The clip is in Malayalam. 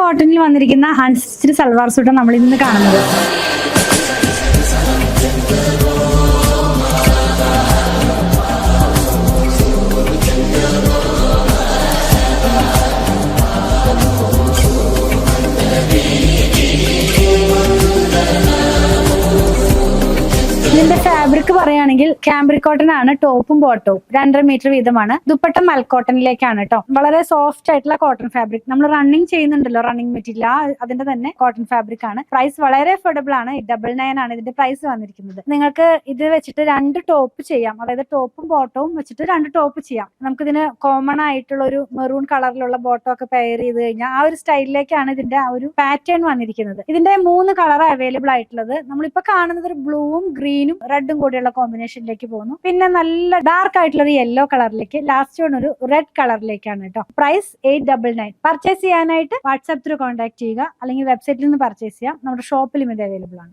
കോട്ടണിൽ വന്നിരിക്കുന്ന അൺസ്റ്റിച്ച്ഡ് സൽവാർ സൂട്ടാണ് നമ്മൾ ഇന്ന് കാണുന്നത്. ഇതിന്റെ ഫാബ്രിക് പറയുകയാണെങ്കിൽ ക്യാമ്പ്രിക് കോട്ടൺ ആണ്. ടോപ്പും ബോട്ടവും 2.5 മീറ്റർ വീതമാണ്. ദുപ്പട്ട മൽക്കോട്ടണിലേക്കാണ് കേട്ടോ. വളരെ സോഫ്റ്റ് ആയിട്ടുള്ള കോട്ടൺ ഫാബ്രിക്. നമ്മൾ റണ്ണിങ് ചെയ്യുന്നുണ്ടല്ലോ, റണ്ണിങ് മെറ്റീരിയൽ, അതിന്റെ തന്നെ കോട്ടൺ ഫാബ്രിക് ആണ്. പ്രൈസ് വളരെ അഫോർഡബിൾ ആണ്. 899 ആണ് ഇതിന്റെ പ്രൈസ് വന്നിരിക്കുന്നത്. നിങ്ങൾക്ക് ഇത് വെച്ചിട്ട് 2 ടോപ്പ് ചെയ്യാം. അതായത് ടോപ്പും ബോട്ടവും വെച്ചിട്ട് 2 ടോപ്പ് ചെയ്യാം. നമുക്കിതിന് കോമൺ ആയിട്ടുള്ള ഒരു മെറൂൺ കളറിലുള്ള ബോട്ടം ഒക്കെ പെയർ ചെയ്ത് കഴിഞ്ഞാൽ ആ ഒരു സ്റ്റൈലിലേക്കാണ് ഇതിന്റെ ആ ഒരു പാറ്റേൺ വന്നിരിക്കുന്നത്. ഇതിന്റെ 3 കളർ അവൈലബിൾ ആയിട്ടുള്ളത്. നമ്മളിപ്പോ കാണുന്നത് ഒരു ബ്ലൂവും ഗ്രീനും റെഡും കൂടിയുള്ള കോമ്പിനേഷനിലേക്ക് പോകുന്നു. പിന്നെ നല്ല ഡാർക്ക് ആയിട്ടുള്ള ഒരു യെല്ലോ കളറിലേക്ക്, ലാസ്റ്റ് വൺ ഒരു റെഡ് കളറിലേക്കാണ് കേട്ടോ. പ്രൈസ് 899. പർച്ചേസ് ചെയ്യാനായിട്ട് വാട്സ്ആപ്പ് ത്രൂ കോൺടാക്ട് ചെയ്യുക, അല്ലെങ്കിൽ വെബ്സൈറ്റിൽ നിന്ന് പർച്ചേസ് ചെയ്യാം. നമ്മുടെ ഷോപ്പിലും ഇത് അവൈലബിൾ ആണ്.